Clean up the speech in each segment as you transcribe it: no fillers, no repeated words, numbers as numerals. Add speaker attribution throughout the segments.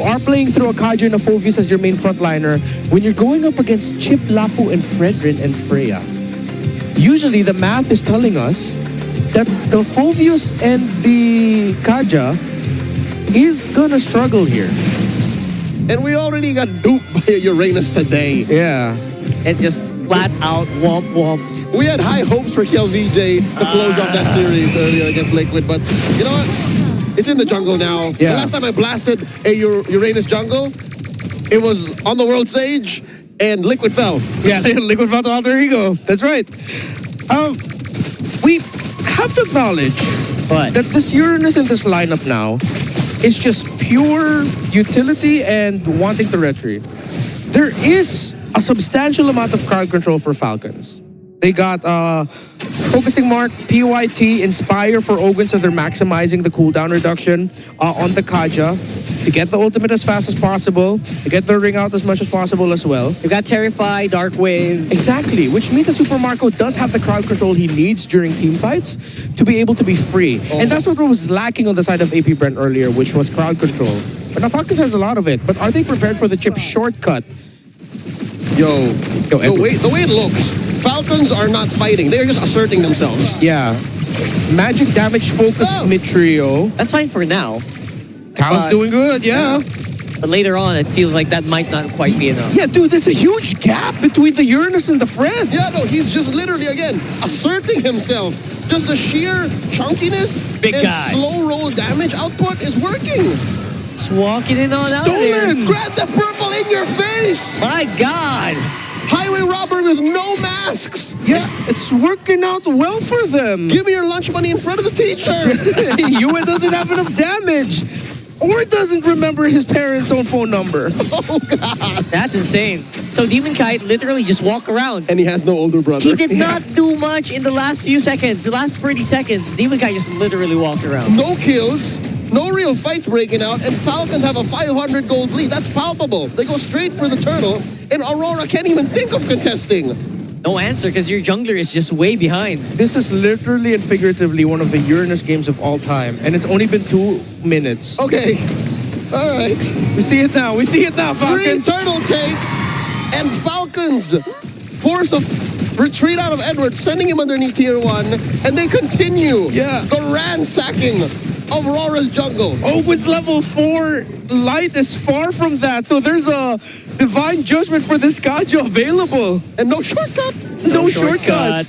Speaker 1: are playing through a Kaja and a Phoveus as your main frontliner, when you're going up against Chip, Lapu, and Fredrin and Freya, usually the math is telling us that the Phoveus and the Kaja is gonna struggle here.
Speaker 2: And we already got duped by Uranus today.
Speaker 1: Yeah.
Speaker 3: And just flat out womp womp.
Speaker 2: We had high hopes for KLVJ to close off that series earlier against Liquid, but you know what? It's in the jungle now.
Speaker 1: Yeah.
Speaker 2: The last time I blasted a Uranus jungle, it was on the world stage, and Liquid fell.
Speaker 1: Yeah, Liquid fell to alter ego. That's right. We have to acknowledge that this Uranus in this lineup now is just pure utility and wanting to retry. There is a substantial amount of crowd control for Falcons. They got Focusing Mark, PYT, Inspire for Ogun, so they're maximizing the cooldown reduction on the Kaja to get the ultimate as fast as possible, to get the ring out as much as possible as well.
Speaker 3: You got Terrify, Dark Wave.
Speaker 1: Exactly, which means that Super Marco does have the crowd control he needs during team fights to be able to be free. And that's what was lacking on the side of AP Brent earlier, which was crowd control. But now Falcons has a lot of it. But are they prepared for the chip shortcut?
Speaker 2: The way it looks, Falcons are not fighting. They are just asserting themselves.
Speaker 1: Yeah. Magic damage focus mid trio.
Speaker 3: That's fine for now.
Speaker 1: Cal's doing good, yeah.
Speaker 3: But later on, it feels like that might not quite be enough.
Speaker 1: Yeah, dude, there's a huge gap between the Uranus and the Fred.
Speaker 2: Yeah, no, he's just literally, again, asserting himself. Just the sheer chunkiness and slow roll damage output is working.
Speaker 3: Just walking in on out there.
Speaker 2: Grab the purple in your face!
Speaker 3: My God!
Speaker 2: Highway robber with no masks!
Speaker 1: Yeah, it's working out well for them.
Speaker 2: Give me your lunch money in front of the teacher!
Speaker 1: Yue doesn't have enough damage. Or doesn't remember his parents' own phone number.
Speaker 2: Oh, God.
Speaker 3: That's insane. So Demon Kite literally just walk around.
Speaker 2: And he has no older brother.
Speaker 3: He did not do much in the last few seconds. The last 30 seconds, Demon Kite just literally walked around.
Speaker 2: No kills. No real fights breaking out, and Falcons have a 500 gold lead. That's palpable. They go straight for the turtle, and Aurora can't even think of contesting.
Speaker 3: No answer, because your jungler is just way behind.
Speaker 1: This is literally and figuratively one of the Uranus games of all time, and it's only been 2 minutes.
Speaker 2: Okay. All right.
Speaker 1: We see it now. We see it now, Falcons.
Speaker 2: Free turtle take, and Falcons force a retreat out of Edward, sending him underneath tier 1, and they continue the ransacking of Aurora's jungle.
Speaker 1: Owen's level 4 light is far from that, so there's a divine judgment for this Kaja available.
Speaker 2: And no shortcut.
Speaker 1: No shortcut.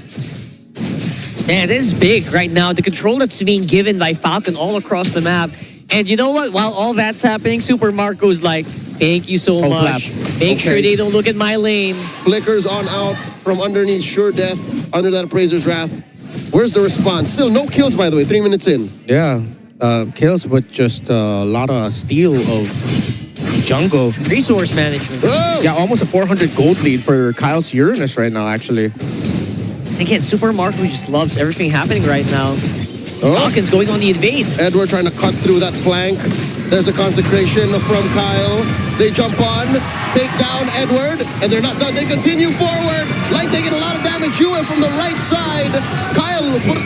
Speaker 3: Man, this is big right now. The control that's being given by Falcon all across the map. And you know what? While all that's happening, Super Marco's like, thank you so much. Make sure they don't look at my lane.
Speaker 2: Flickers on out from underneath Sure Death, under that Appraiser's Wrath. Where's the response? Still no kills, by the way, 3 minutes in.
Speaker 1: Yeah. Kills, but just a lot of steal of jungle.
Speaker 3: Resource management.
Speaker 2: Oh.
Speaker 1: Yeah, almost a 400 gold lead for Kyle's Uranus right now, actually.
Speaker 3: Again, Super Marco just loves everything happening right now. Falcon's going on the invade.
Speaker 2: Edward trying to cut through that flank. There's a consecration from Kyle. They jump on, take down Edward, and they're not done. They continue forward. Light taking a lot of damage. Yue from the right side. Kyle put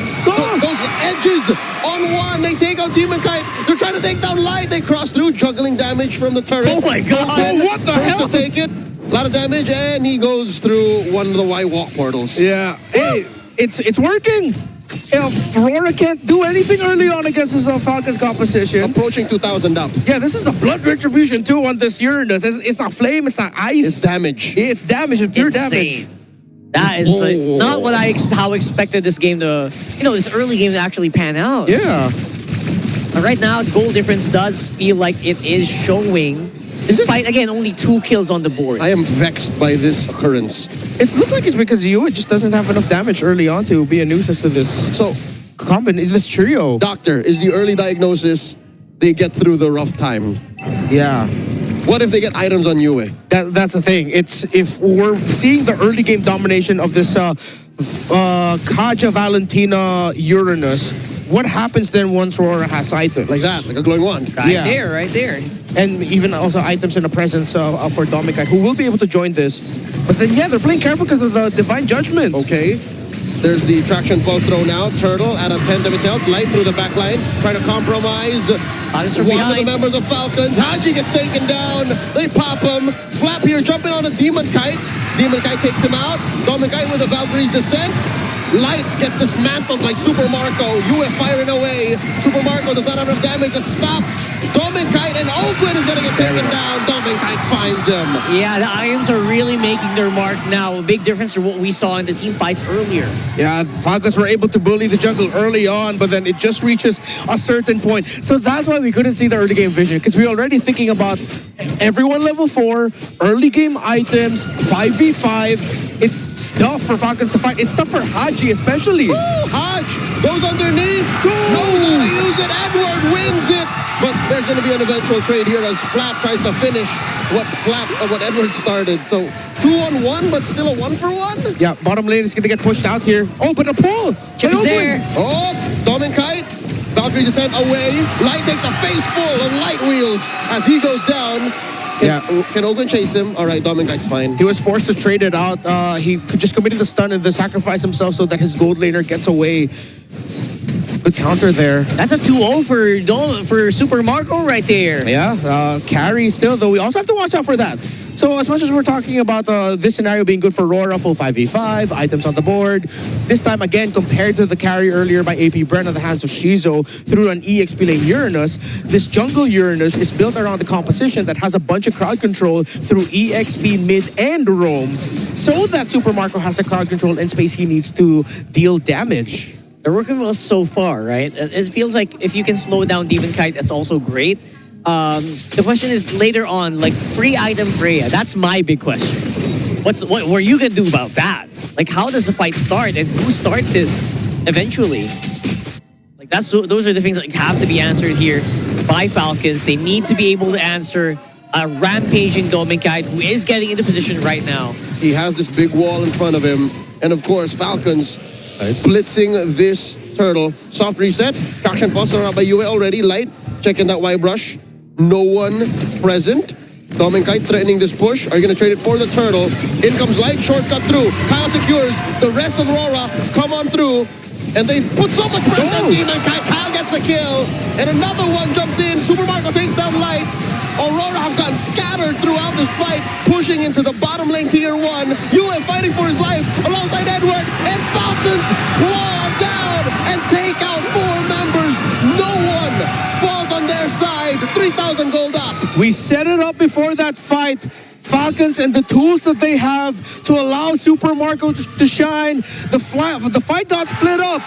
Speaker 2: those edges on one. They take out Demon Kite. They're trying to take down Light. They cross through, juggling damage from the turret.
Speaker 3: Oh my God!
Speaker 1: What the hell?
Speaker 2: To take it. A lot of damage, and he goes through one of the white walk portals.
Speaker 1: Yeah. Hey, it's working. Aurora can't do anything early on against his Falcon's composition.
Speaker 2: Approaching 2,000 up.
Speaker 1: Yeah, this is a blood retribution too on this Uranus. It's not flame, it's not ice.
Speaker 2: It's damage.
Speaker 1: Yeah, it's damage, it's pure
Speaker 3: Insane.
Speaker 1: damage.
Speaker 3: That is not what how expected this game to, this early game to actually pan out.
Speaker 1: Yeah.
Speaker 3: But right now, the goal difference does feel like it is showing. Despite, again, only 2 kills on the board.
Speaker 2: I am vexed by this occurrence.
Speaker 1: It looks like it's because Yue just doesn't have enough damage early on to be a nuisance to this this trio.
Speaker 2: Doctor, is the early diagnosis they get through the rough time?
Speaker 1: Yeah.
Speaker 2: What if they get items on Yue?
Speaker 1: That's the thing. It's if we're seeing the early game domination of this Kaja Valentina Uranus, what happens then once Aurora has items?
Speaker 2: Like that, like a glowing wand.
Speaker 3: Right there.
Speaker 1: And even also items in the presence for Dominic, who will be able to join this. But then, yeah, they're playing careful because of the Divine Judgment.
Speaker 2: Okay. There's the traction pulse throw now. Turtle at a 10th of its health. Light through the back line. Trying to compromise one of the members of Falcons. Haji gets taken down. They pop him. Flap here jumping on a Demon Kite. Demon Kite takes him out. Demon Kite with a Valkyrie's Descent. Light gets dismantled like Super Marco. UF firing away. Super Marco does not have enough damage to stop Kite, and Oakwood is going to get taken down. Kite finds him.
Speaker 3: Yeah, the Irons are really making their mark now. A big difference from what we saw in the team fights earlier.
Speaker 1: Yeah, Falcons were able to bully the jungle early on, but then it just reaches a certain point. So that's why we couldn't see the early game vision, because we were already thinking about everyone level 4, early game items, 5v5. It's tough for Falcons to fight. It's tough for Haji especially.
Speaker 2: Haj goes underneath, knows how to use it. Edward wins it. But there's going to be an eventual trade here as Flap tries to finish what Edward started. So 2-on-1, but still a 1-for-1.
Speaker 1: Yeah, bottom lane is going to get pushed out here. Oh, but a pull.
Speaker 3: Chip's there.
Speaker 2: Oh, Kite. Valkyrie Descent away. Light takes a face full of light wheels as he goes down. Can Ogun chase him? All right, Kite's fine.
Speaker 1: He was forced to trade it out. He just committed the stun and the sacrifice himself so that his gold laner gets away. Good counter there.
Speaker 3: That's a 2-0 for Super Marco right there.
Speaker 1: Yeah, carry still, though we also have to watch out for that. So as much as we're talking about this scenario being good for RORA, full 5v5, items on the board, this time again, compared to the carry earlier by AP Bren on the hands of Shizo through an EXP lane Uranus, this jungle Uranus is built around the composition that has a bunch of crowd control through EXP, mid, and roam, so that Super Marco has the crowd control and space he needs to deal damage.
Speaker 3: They're working well so far, right? It feels like if you can slow down Demon Kite, that's also great. The question is later on, like free item Freya. That's my big question. What were you gonna do about that? Like, how does the fight start and who starts it eventually? Like those are the things that have to be answered here by Falcons. They need to be able to answer a rampaging Demon Kite who is getting into position right now.
Speaker 2: He has this big wall in front of him, and of course Falcons blitzing this turtle. Soft reset. Traction pulse around by Yue already. Light checking that Y brush. No one present. Kite threatening this push. Are you going to trade it for the turtle? In comes Light. Shortcut through. Kyle secures. The rest of Aurora come on through. And they put so much pressure on Demon Kite. Kyle gets the kill. And another one jumps in. Super Marco takes down Light. Aurora have gotten scattered throughout this fight, pushing into the bottom lane tier 1. UN fighting for his life alongside Edward, and Falcons claw down and take out 4 members. No one falls on their side. 3,000 gold up.
Speaker 1: We set it up before that fight. Falcons and the tools that they have to allow Super Marco to shine. The fight got split up,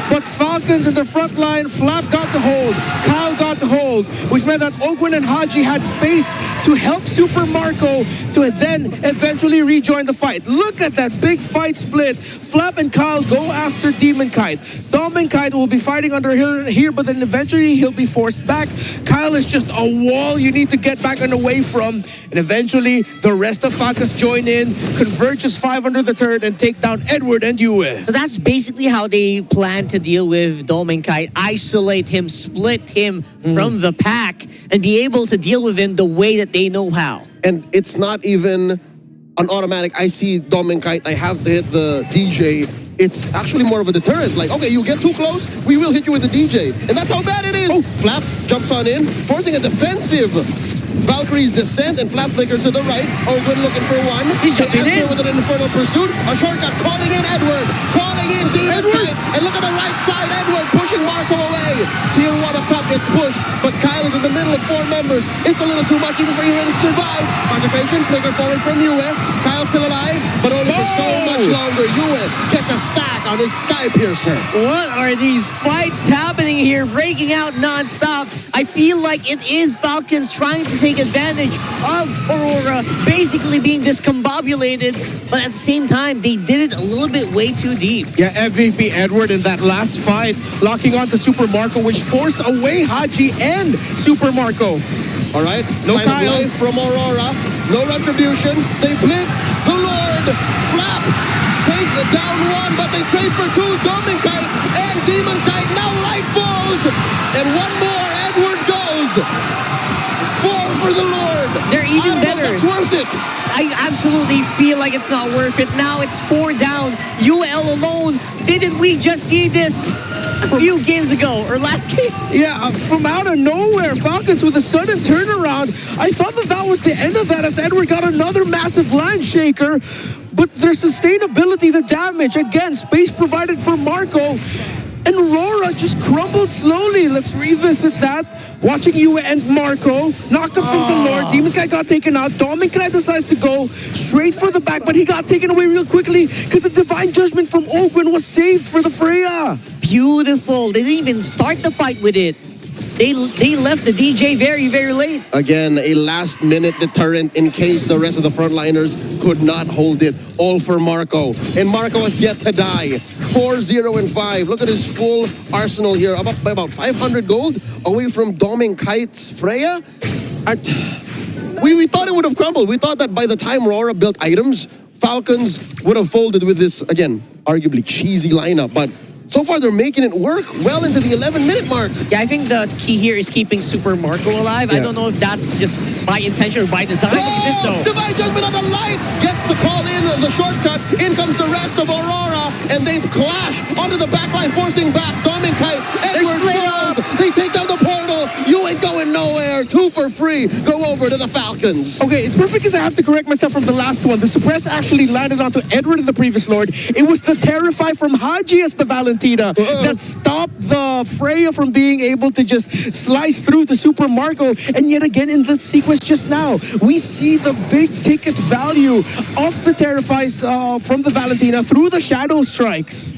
Speaker 1: but Falcons in the front line, Flap got to hold, Kyle got to hold, which meant that Ogwin and Haji had space to help Super Marco to then eventually rejoin the fight. Look at that big fight split. Flap and Kyle go after Demon Kite. Demon Kite will be fighting under here, but then eventually he'll be forced back. Kyle is just a wall you need to get back and away from, and eventually the rest of Falcons join in, converges 5 under the turret, and take down Edward and Yue.
Speaker 3: So that's basically how they plan to deal with Demon Kite. Isolate him, split him from the pack, and be able to deal with him the way that they know how.
Speaker 2: And it's not even an automatic, I see Demon Kite, I have to hit the DJ. It's actually more of a deterrent. Like, okay, you get too close, we will hit you with the DJ. And that's how bad it is. Oh, Flap jumps on in, forcing a defensive Valkyrie's Descent, and Flap flickers to the right. Ogun looking for one.
Speaker 3: He's jumping in
Speaker 2: with an Infernal Pursuit. A shortcut calling in Edward. Calling in Demon Kite. And look at the right side. Edward pushing Marco away. Tier 1 up top gets pushed, but Kyle is in the middle of 4 members. It's a little too much even for him to survive. Consecration, flicker forward from Yue. Kyle still alive, but only for so much longer. Yue gets a stack on his Sky Piercer.
Speaker 3: What are these fights happening here, breaking out non-stop? I feel like it is Falcons trying to take advantage of Aurora basically being discombobulated, but at the same time, they did it a little bit way too deep.
Speaker 1: Yeah, MVP Edward in that last fight, locking on to Super Marco, which forced away Haji and Super Marco.
Speaker 2: All right,
Speaker 1: no
Speaker 2: Kyle life from Aurora, no retribution. They blitz the Lord. Flap takes it down 1, but they trade for 2. Demon Kite and Demon Kite. Now Light falls, and 1 more. Edward goes. 4 for the Lord.
Speaker 3: They're even better.
Speaker 2: it's worth it.
Speaker 3: I absolutely feel like it's not worth it. Now it's 4 down. UL alone. Didn't we just see this a few games ago or last game?
Speaker 1: Yeah, from out of nowhere, Falcons with a sudden turnaround. I thought that was the end of that as Edward got another massive land shaker. But their sustainability, the damage, again, space provided for Marco. And Aurora just crumbled slowly. Let's revisit that. Watching you and Marco knock up from the Lord. Demon Kai got taken out. Dominic Kai decides to go straight for the back, but he got taken away real quickly because the Divine Judgment from Ogwin was saved for the Freya.
Speaker 3: Beautiful. They didn't even start the fight with it. They left the DJ very, very late.
Speaker 2: Again, a last-minute deterrent in case the rest of the frontliners could not hold it. All for Marco. And Marco has yet to die. 4-0-5. Look at his full arsenal here. By about 500 gold away from Doming Kite's Freya. We thought it would have crumbled. We thought that by the time Aurora built items, Falcons would have folded with this, again, arguably cheesy lineup. But so far, they're making it work well into the 11-minute mark.
Speaker 3: Yeah, I think the key here is keeping Super Marco alive. I don't know if that's just by intention or by design. Look at this, though.
Speaker 2: Divine Judgment on the light gets the call in, the shortcut. In comes the rest of Aurora, and they clash onto the back line, forcing back Dominic Kite. Edward Charles. They take down the portal. You ain't going nowhere. 2 for free. Go over to the Falcons.
Speaker 1: Okay, it's perfect because I have to correct myself from the last one. The suppress actually landed onto Edward in the previous Lord. It was the Terrify from Haji as the Valentina that stopped the Freya from being able to just slice through to Super Marco. And yet again in the sequence just now, we see the big ticket value of the Terrifies from the Valentina through the Shadow Strikes.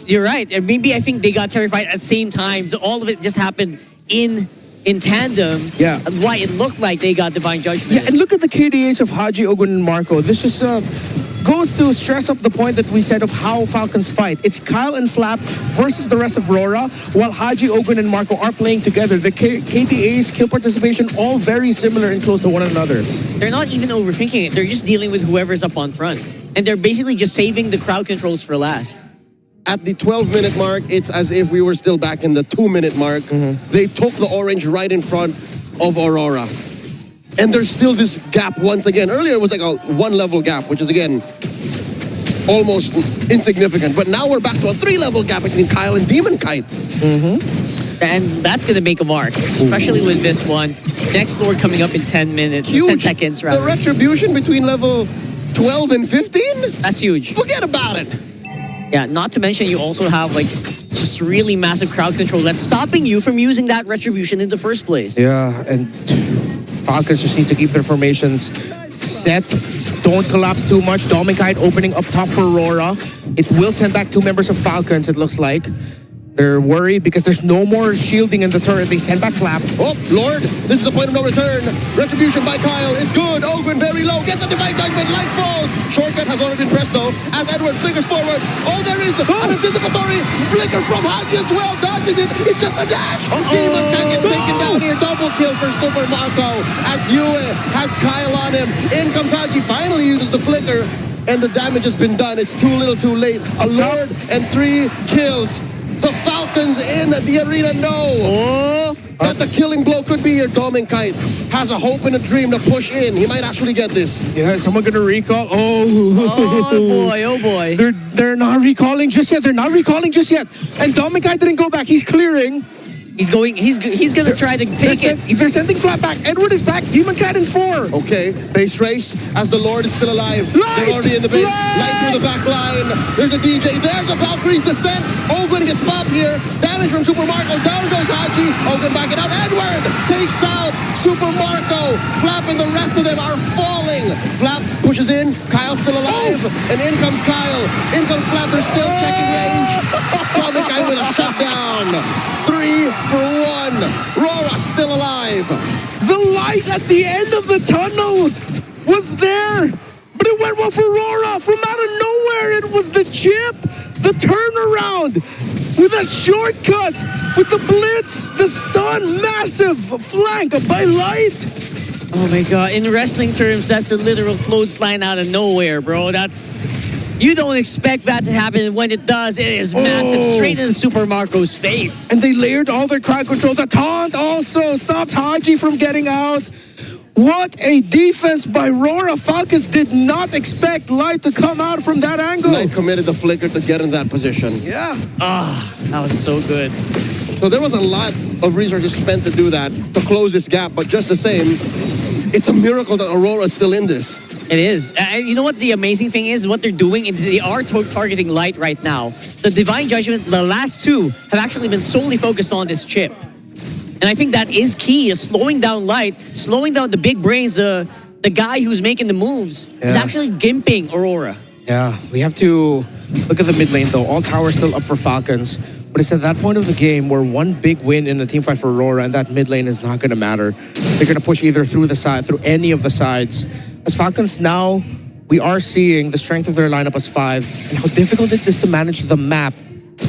Speaker 3: You're right. And maybe I think they got terrified at the same time. So all of it just happened in tandem.
Speaker 1: Yeah.
Speaker 3: Why it looked like they got Divine Judgment.
Speaker 1: Yeah, and look at the KDAs of Haji, Ogun, and Marco. This just goes to stress up the point that we said of how Falcons fight. It's Kyle and Flap versus the rest of Aurora, while Haji, Ogun, and Marco are playing together. The KDA's kill participation all very similar and close to one another.
Speaker 3: They're not even overthinking it. They're just dealing with whoever's up on front. And they're basically just saving the crowd controls for last.
Speaker 2: At the 12-minute mark, it's as if we were still back in the 2-minute mark. They took the orange right in front of Aurora. And there's still this gap once again. Earlier it was like a 1-level gap, which is again almost insignificant. But now we're back to a 3-level gap between Kyle and Demon Kite.
Speaker 3: And that's going to make a mark, especially with this one. Next Lord coming up in 10 minutes, 10 seconds rather.
Speaker 2: The retribution between level 12 and 15?
Speaker 3: That's huge.
Speaker 2: Forget about it.
Speaker 3: Yeah, not to mention you also have like just really massive crowd control that's stopping you from using that retribution in the first place.
Speaker 1: Yeah, and Falcons just need to keep their formations set. Don't collapse too much. Dominic opening up top for Aurora. It will send back 2 members of Falcons, it looks like. They're worried because there's no more shielding in the turret. They send back Flap.
Speaker 2: Oh, Lord, this is the point of no return. Retribution by Kyle. It's good. Ogren very low. Gets a Divine Judgment. Light falls. Shortcut has already been pressed, though, as Edward flickers forward. Oh, there is an anticipatory flicker from Haji as well. Dodges it. It's just a dash. Demon Cat gets taken down here. Double kill for Super Marco as Yue has Kyle on him. In comes Haji. Finally uses the flicker, and the damage has been done. It's too little too late. A Lord and 3 kills. The Falcons in the arena know that the killing blow could be here. Dominic Kite has a hope and a dream to push in. He might actually get this.
Speaker 1: Yeah, is someone gonna recall?
Speaker 3: Oh boy.
Speaker 1: They're not recalling just yet. They're not recalling just yet. And Dominic didn't go back. He's clearing.
Speaker 3: He's gonna try to take it.
Speaker 1: They're sending Flap back. Edward is back. Demon Cat in 4.
Speaker 2: Okay, base race as the Lord is still alive. They're already in the base. Light through the back line. There's a DJ. There's a Valkyrie's descent. Ogun gets popped here. Damage from Super Marco. Down goes Haji. Ogun backing out. Edward takes out Super Marco. Flap and the rest of them are falling. Flap pushes in. Kyle's still alive. And in comes Kyle. In comes Flap. They're still checking range. Dominic with a shutdown. 3 for 1. Rora still alive.
Speaker 1: The light at the end of the tunnel was there, but it went well for Aurora. From out of nowhere, it was the chip, the turnaround, with a shortcut, with the blitz, the stun, massive flank by light.
Speaker 3: Oh my god, in wrestling terms, that's a literal clothesline out of nowhere, bro. You don't expect that to happen, and when it does, it is massive, straight into Super Marco's face.
Speaker 1: And they layered all their crowd control. The taunt also stopped Haji from getting out. What a defense by RORA. Falcons did not expect Light to come out from that angle.
Speaker 2: Light committed the flicker to get in that position.
Speaker 1: Yeah.
Speaker 3: That was so good.
Speaker 2: So there was a lot of resources spent to do that, to close this gap. But just the same, it's a miracle that Aurora is still in this.
Speaker 3: It is. You know what the amazing thing is? What they're doing is they are targeting Light right now. The Divine Judgment, the last two, have actually been solely focused on this chip. And I think that is key, is slowing down Light, slowing down the big brains, the guy who's making the moves. Is actually gimping Aurora.
Speaker 1: Yeah, we have to look at the mid lane though. All towers still up for Falcons. But it's at that point of the game where one big win in the team fight for Aurora and that mid lane is not going to matter. They're going to push either through the side, through any of the sides. As Falcons now, we are seeing the strength of their lineup as 5 and how difficult it is to manage the map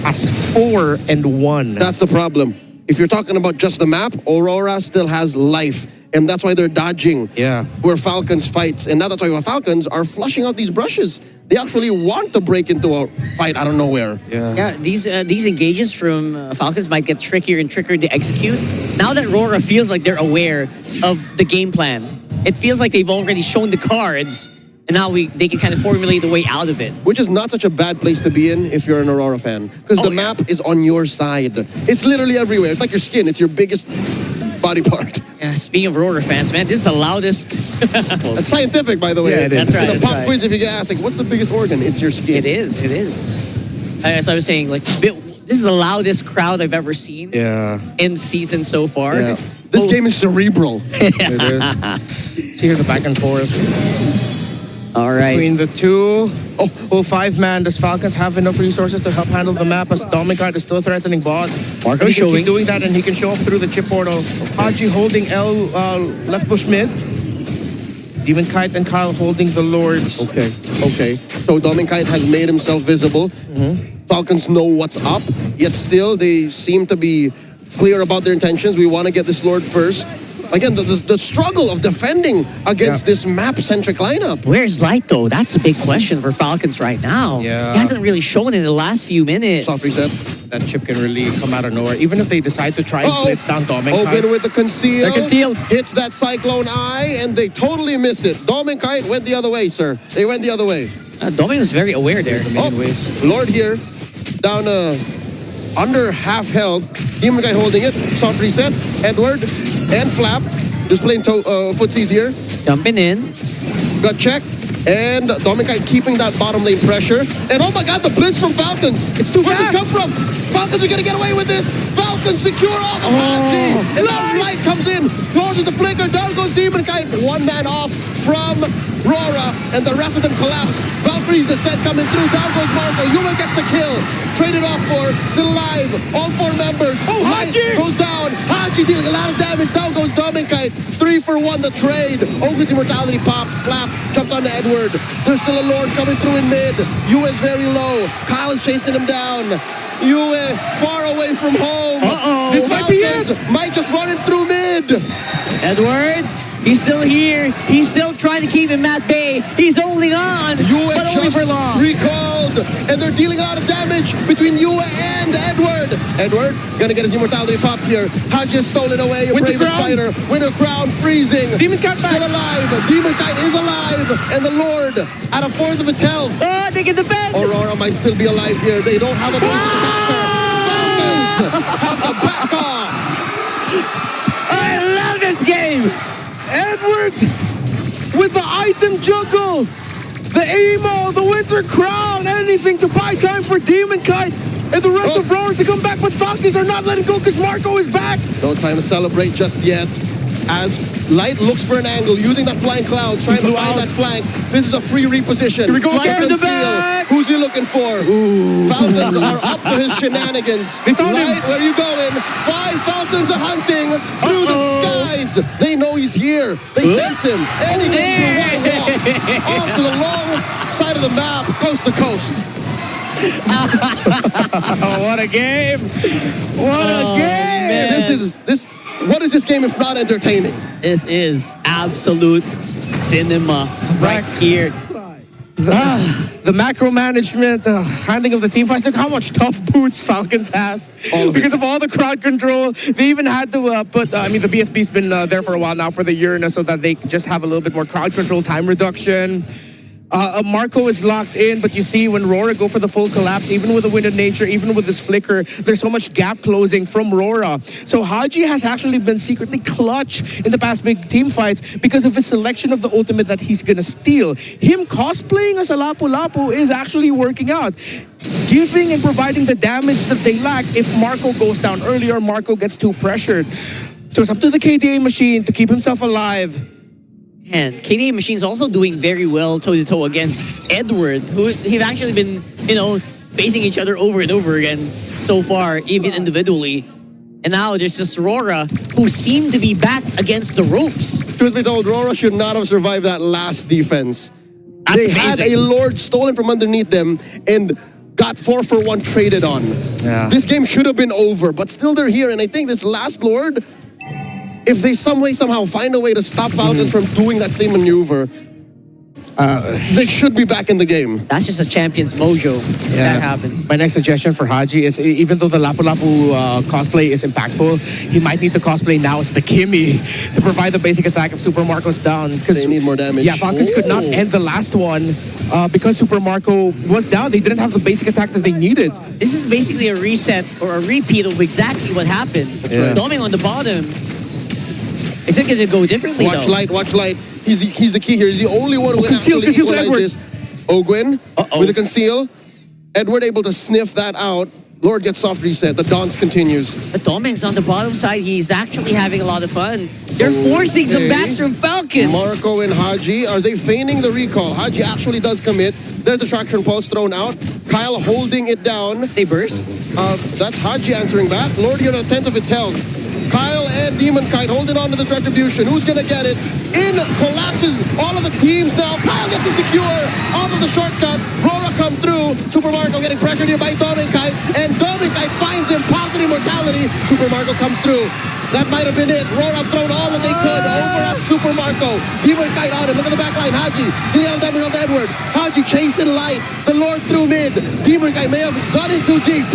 Speaker 1: as 4 and 1.
Speaker 2: That's the problem. If you're talking about just the map, Aurora still has life. And that's why they're dodging where Falcons fights. And now that's why Falcons are flushing out these brushes. They actually want to break into a fight out of nowhere.
Speaker 3: Yeah, these engages from Falcons might get trickier and trickier to execute. Now that Aurora feels like they're aware of the game plan, it feels like they've already shown the cards, and now they can kind of formulate the way out of it.
Speaker 2: Which is not such a bad place to be in if you're an Aurora fan. Because the map is on your side. It's literally everywhere. It's like your skin. It's your biggest body part.
Speaker 3: Yeah, speaking of Aurora fans, man, this is the loudest.
Speaker 2: That's scientific, by the way.
Speaker 1: Yeah, it is.
Speaker 3: That's right.
Speaker 2: In the pop quiz, if you get asked, like, what's the biggest organ? It's your skin.
Speaker 3: It is. As I was saying, like, this is the loudest crowd I've ever seen in season so far.
Speaker 2: Yeah. This game is cerebral.
Speaker 1: It is. See here the back and forth.
Speaker 3: All right.
Speaker 1: Between the two, full 5-man, does Falcons have enough resources to help handle the map as Dominic is still threatening bot?
Speaker 3: Marco
Speaker 1: He can
Speaker 3: showing.
Speaker 1: keep doing that and he can show up through the chip portal. Haji holding L left bush mid. Demon Kite and Kyle holding the Lords.
Speaker 2: Okay. So Dominic has made himself visible. Falcons know what's up, yet still they seem to be clear about their intentions. We want to get this Lord first. Again, the struggle of defending against this map-centric lineup.
Speaker 3: Where's Light, though? That's a big question for Falcons right now.
Speaker 1: Yeah.
Speaker 3: He hasn't really shown in the last few minutes.
Speaker 2: Soft reset.
Speaker 1: That chip can really come out of nowhere. Even if they decide to try and blitz down Dominic.
Speaker 2: Open with the conceal.
Speaker 3: They're concealed.
Speaker 2: Hits that Cyclone Eye, and they totally miss it. Dominic went the other way, sir. They went the other way.
Speaker 3: Dominic was very aware there.
Speaker 2: Lord here, down under half health. Demon Kite holding it. Soft reset. Edward and Flap just playing footsies here.
Speaker 3: Jumping in.
Speaker 2: Got check. And Dominic keeping that bottom lane pressure. And oh my god, the blitz from Falcons. It's too fast. Where did it come from? Falcons are going to get away with this. Falcons secure all the 5G. And now Light comes in. Closes the flicker. Down goes Demon Kite. 1 man off from RORA. And the rest of them collapse. Valkyrie's the set coming through. Down goes Marco. Yuma gets the kill. Traded off for. Still alive. All 4 members. Light goes down. Haji dealing a lot of damage. Down goes Dominic. 3 for 1 the trade. Ogre's immortality popped. Flap jumped on to Edward. There's still a Lord coming through in mid. Yue is very low. Kyle is chasing him down. Yue far away from home.
Speaker 1: This might be it.
Speaker 2: Might just run it through mid.
Speaker 3: Edward, he's still here. He's still trying to keep him at bay. He's holding on,
Speaker 2: Yue
Speaker 3: but only
Speaker 2: just
Speaker 3: for long.
Speaker 2: recalled. And they're dealing a lot of damage between Yue and Edward. Edward gonna get his immortality popped here. Haji is stolen away. A bravest fighter. Winter crown freezing.
Speaker 1: Demon Kite
Speaker 2: still alive. Demon Kite is alive. And the Lord at a fourth of its health.
Speaker 3: Oh, they can defend.
Speaker 2: Aurora might still be alive here. They don't have a base attacker. Falcons have to back off.
Speaker 3: I love this game.
Speaker 1: Edward with the item juggle. The emo, the winter crown, anything to buy time for Demon Kite. And the rest of RORA to come back, but Falcons are not letting go because Marco is back.
Speaker 2: No time to celebrate just yet. As Light looks for an angle, using that flying cloud, trying to find that flank. This is a free reposition.
Speaker 1: Here we go
Speaker 3: again. The back.
Speaker 2: Who's he looking for? Falcons are up to his shenanigans.
Speaker 1: They found him.
Speaker 2: Light, where are you going? 5 Falcons are hunting through the skies. They know he's here. They sense him. And he goes for one walk. Off to the long side of the map, coast to coast.
Speaker 1: What a game. What a game.
Speaker 3: Man.
Speaker 2: What is this game if not entertaining?
Speaker 3: This is absolute cinema right here.
Speaker 1: The macro management, handling of the team fights. Look how much tough boots Falcons has because of all the crowd control. They even had to put, the BFB's been there for a while now for the Uranus so that they just have a little bit more crowd control, time reduction. Marco is locked in, but you see when RORA go for the full collapse, even with the Wind of Nature, even with this flicker, there's so much gap closing from RORA. So Haji has actually been secretly clutch in the past big team fights because of his selection of the ultimate that he's gonna steal. Him cosplaying as a Lapu-Lapu is actually working out, giving and providing the damage that they lack if Marco goes down early or Marco gets too pressured. So it's up to the KDA machine to keep himself alive.
Speaker 3: And KDA Machine's also doing very well toe-to-toe against Edward, who have actually been, facing each other over and over again so far, even individually. And now there's just RORA, who seem to be back against the ropes.
Speaker 2: Truth be told, RORA should not have survived that last defense.
Speaker 3: That's
Speaker 2: they had a Lord stolen from underneath them and got 4-for-1 traded on.
Speaker 1: Yeah.
Speaker 2: This game should have been over, but still they're here. And I think this last Lord, if they somehow find a way to stop Falcons from doing that same maneuver, they should be back in the game.
Speaker 3: That's just a champion's mojo if that happens.
Speaker 1: My next suggestion for Haji is, even though the Lapu-Lapu cosplay is impactful, he might need to cosplay now as the Kimmy to provide the basic attack if Super Marco's down.
Speaker 2: They need more damage.
Speaker 1: Yeah, Falcons could not end the last one because Super Marco was down. They didn't have the basic attack that they needed.
Speaker 3: This is basically a reset or a repeat of exactly what happened.
Speaker 1: Yeah.
Speaker 3: Doming on the bottom. Is it going to go differently,
Speaker 2: Watch light, watch light. He's the key here. He's the only one who can actually equalize this. Ogwin with a conceal. Edward able to sniff that out. Lord gets soft reset. The dance continues.
Speaker 3: But Doming's on the bottom side. He's actually having a lot of fun. They're forcing some backs from Falcons.
Speaker 2: Marco and Haji, are they feigning the recall? Haji actually does commit. There's the traction pulse thrown out. Kyle holding it down.
Speaker 3: They burst.
Speaker 2: That's Haji answering back. Lord here at a tenth of its health. Kyle and Demon Kite holding on to this retribution. Who's gonna get it? In collapses all of the teams now. Kyle gets it secure off of the shortcut. RORA come through. Super Marco getting pressured here by Demon Kite. And Demon Kite finds him. Positive immortality. Super Marco comes through. That might have been it. RORA thrown all that they could over at Super Marco. Demon Kite on him. Look at the back line. Haji. Getting out of damage on Edward. Haji chasing light. The Lord through mid. Demon Kite may have gone in too deep.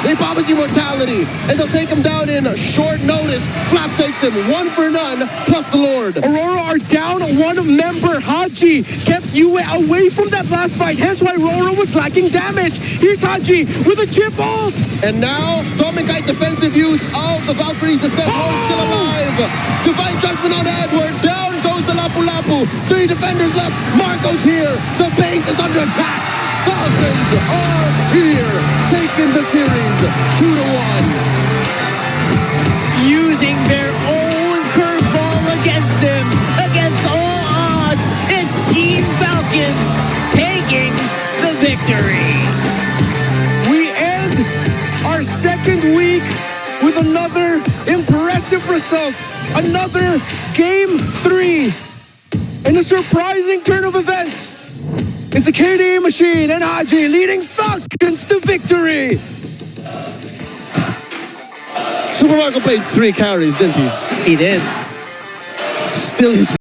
Speaker 2: They promise immortality, and they'll take him down in short notice. Flap takes him 1 for none, plus the Lord.
Speaker 1: Aurora are down one member. Haji kept Yue away from that last fight, hence why RORA was lacking damage. Here's Haji with a chip ult.
Speaker 2: And now, Domingite defensive use of the Valkyrie's Ascent. Lord still alive. Divine Judgment on Edward. Down goes the Lapu-Lapu. 3 defenders left. Marco's here. The base is under attack. Falcons are here, taking the series 2-1.
Speaker 3: Using their own curveball against them, against all odds. It's Team Falcons taking the victory.
Speaker 1: We end our second week with another impressive result. Another Game 3. In a surprising turn of events, it's the KDA Machine and Haji leading Falcons to victory.
Speaker 2: Super Marco played 3 carries, didn't he?
Speaker 3: He did.
Speaker 2: Still his